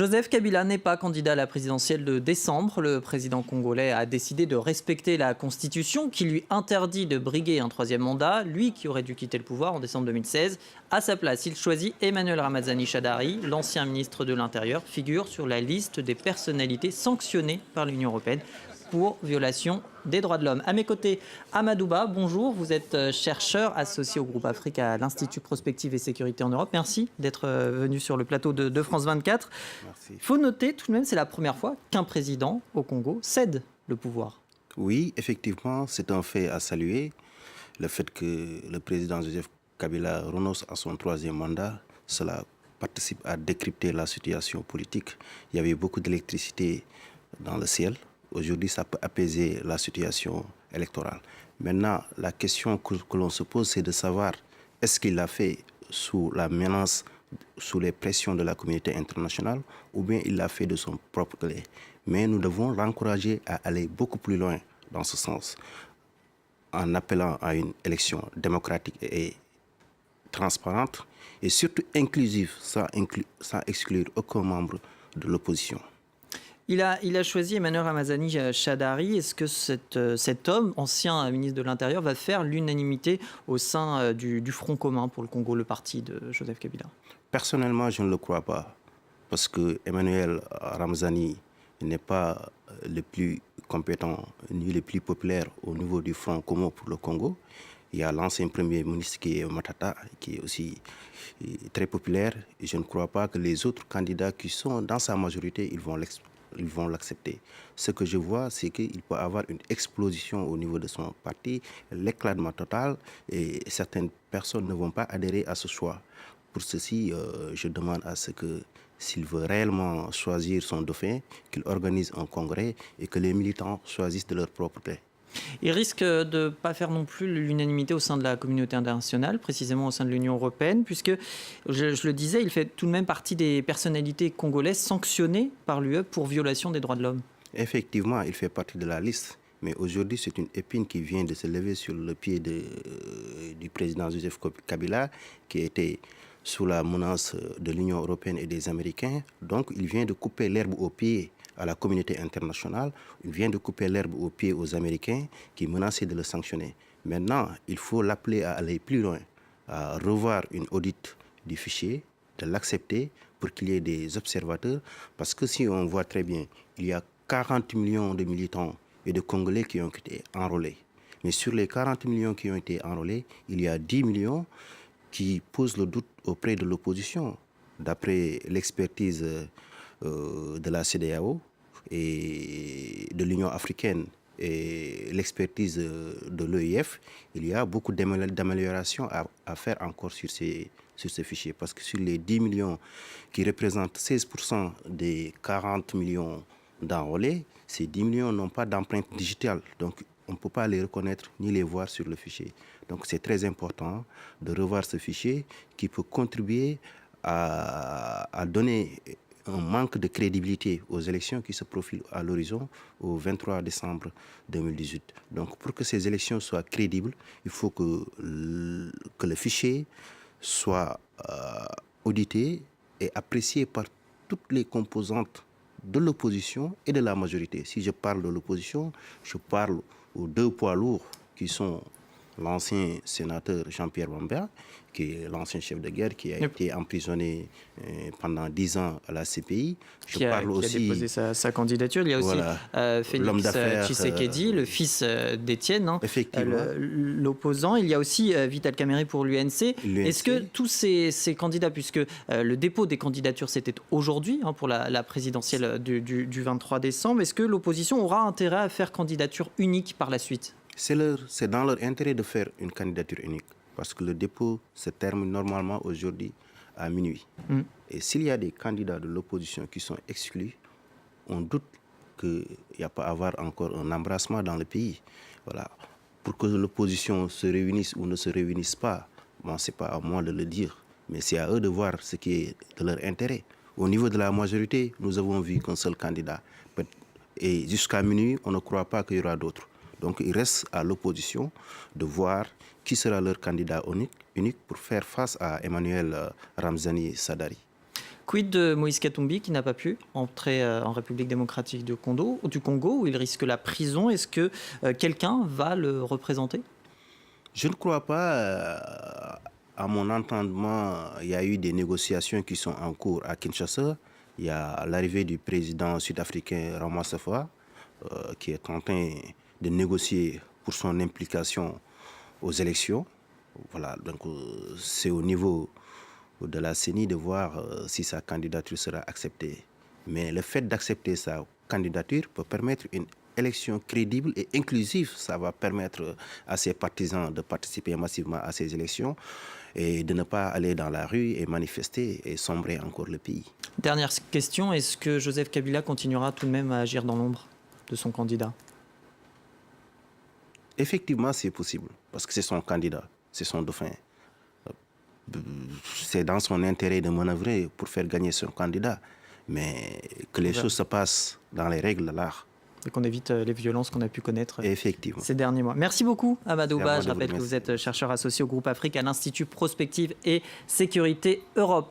Joseph Kabila n'est pas candidat à la présidentielle de décembre. Le président congolais a décidé de respecter la Constitution qui lui interdit de briguer un troisième mandat, lui qui aurait dû quitter le pouvoir en décembre 2016. À sa place, il choisit Emmanuel Ramazani Shadary, l'ancien ministre de l'Intérieur, figure sur la liste des personnalités sanctionnées par l'Union européenne pour violation des droits de l'homme. À mes côtés, Amadouba, bonjour. Vous êtes chercheur associé au groupe Afrique à l'Institut Prospective et Sécurité en Europe. Merci d'être venu sur le plateau de France 24. Merci. Il faut noter tout de même, c'est la première fois qu'un président au Congo cède le pouvoir. Oui, effectivement, c'est un fait à saluer. Le fait que le président Joseph Kabila renonce à son troisième mandat, cela participe à décrypter la situation politique. Il y avait beaucoup d'électricité dans le ciel. Aujourd'hui, ça peut apaiser la situation électorale. Maintenant, la question que l'on se pose, c'est de savoir est-ce qu'il l'a fait sous la menace, sous les pressions de la communauté internationale, ou bien il l'a fait de son propre gré. Mais nous devons l'encourager à aller beaucoup plus loin dans ce sens, en appelant à une élection démocratique et transparente, et surtout inclusive, sans exclure aucun membre de l'opposition. Il a choisi Emmanuel Ramazani Shadary. Est-ce que cet homme, ancien ministre de l'Intérieur, va faire l'unanimité au sein du Front commun pour le Congo, le parti de Joseph Kabila? Personnellement, je ne le crois pas, parce que Emmanuel Ramazani n'est pas le plus compétent ni le plus populaire au niveau du Front commun pour le Congo. Il y a l'ancien premier ministre qui est Matata, qui est aussi très populaire. Et je ne crois pas que les autres candidats qui sont dans sa majorité, ils vont l'accepter. Ce que je vois, c'est qu'il peut avoir une explosion au niveau de son parti, l'éclatement total, et certaines personnes ne vont pas adhérer à ce choix. Pour ceci, je demande à ce que, s'il veut réellement choisir son dauphin, qu'il organise un congrès et que les militants choisissent de leur propre gré. Il risque de ne pas faire non plus l'unanimité au sein de la communauté internationale, précisément au sein de l'Union européenne, puisque, je le disais, il fait tout de même partie des personnalités congolaises sanctionnées par l'UE pour violation des droits de l'homme. Effectivement, il fait partie de la liste. Mais aujourd'hui, c'est une épine qui vient de se lever sur le pied du président Joseph Kabila, qui était sous la menace de l'Union européenne et des Américains. Donc, il vient de couper l'herbe au pied à la communauté internationale. Il vient de couper l'herbe au pied aux Américains qui menaçaient de le sanctionner. Maintenant, il faut l'appeler à aller plus loin, à revoir une audit du fichier, de l'accepter pour qu'il y ait des observateurs. Parce que si on voit très bien, il y a 40 millions de militants et de Congolais qui ont été enrôlés. Mais sur les 40 millions qui ont été enrôlés, il y a 10 millions qui posent le doute auprès de l'opposition. D'après l'expertise de la CEDEAO et de l'Union africaine et l'expertise de l'EIF, il y a beaucoup d'améliorations à faire encore sur ces fichiers. Parce que sur les 10 millions qui représentent 16% des 40 millions d'enrôlés, ces 10 millions n'ont pas d'empreinte digitale. Donc, on ne peut pas les reconnaître ni les voir sur le fichier. Donc, c'est très important de revoir ce fichier qui peut contribuer à donner un manque de crédibilité aux élections qui se profilent à l'horizon au 23 décembre 2018. Donc, pour que ces élections soient crédibles, il faut que le fichier soit audité et apprécié par toutes les composantes de l'opposition et de la majorité. Si je parle de l'opposition, je parle aux deux poids lourds qui sont l'ancien sénateur Jean-Pierre Bemba, qui est l'ancien chef de guerre, qui a été emprisonné pendant 10 ans à la CPI. Qui a déposé sa candidature. Il y a aussi Félix Tshisekedi, le fils d'Étienne, l'opposant. Il y a aussi Vital Kamerhe pour l'UNC. Est-ce que tous ces candidats, puisque le dépôt des candidatures c'était aujourd'hui pour la présidentielle du 23 décembre, est-ce que l'opposition aura intérêt à faire candidature unique par la suite ? C'est dans leur intérêt de faire une candidature unique, parce que le dépôt se termine normalement aujourd'hui à minuit. Et s'il y a des candidats de l'opposition qui sont exclus, on doute qu'il n'y a pas à avoir encore un embrassement dans le pays. Voilà. Pour que l'opposition se réunisse ou ne se réunisse pas, bon, ce n'est pas à moi de le dire, mais c'est à eux de voir ce qui est de leur intérêt. Au niveau de la majorité, nous avons vu qu'un seul candidat. Et jusqu'à minuit, on ne croit pas qu'il y aura d'autres. Donc, il reste à l'opposition de voir qui sera leur candidat unique pour faire face à Emmanuel Ramazani Shadary. Quid de Moïse Katumbi qui n'a pas pu entrer en République démocratique du Congo, où il risque la prison? Est-ce que quelqu'un va le représenter? Je ne crois pas. À mon entendement, il y a eu des négociations qui sont en cours à Kinshasa. Il y a l'arrivée du président sud-africain Ramaphosa qui est en train de négocier pour son implication aux élections. Voilà, donc c'est au niveau de la CENI de voir si sa candidature sera acceptée. Mais le fait d'accepter sa candidature peut permettre une élection crédible et inclusive. Ça va permettre à ses partisans de participer massivement à ces élections et de ne pas aller dans la rue et manifester et sombrer encore le pays. Dernière question, est-ce que Joseph Kabila continuera tout de même à agir dans l'ombre de son candidat? Effectivement, c'est possible, parce que c'est son candidat, c'est son dauphin. C'est dans son intérêt de manœuvrer pour faire gagner son candidat, mais que les choses se passent dans les règles de l'art. Et qu'on évite les violences qu'on a pu connaître ces derniers mois. Merci beaucoup, Amadou Ba. Je rappelle que vous êtes chercheur associé au groupe Afrique à l'Institut Prospective et Sécurité Europe.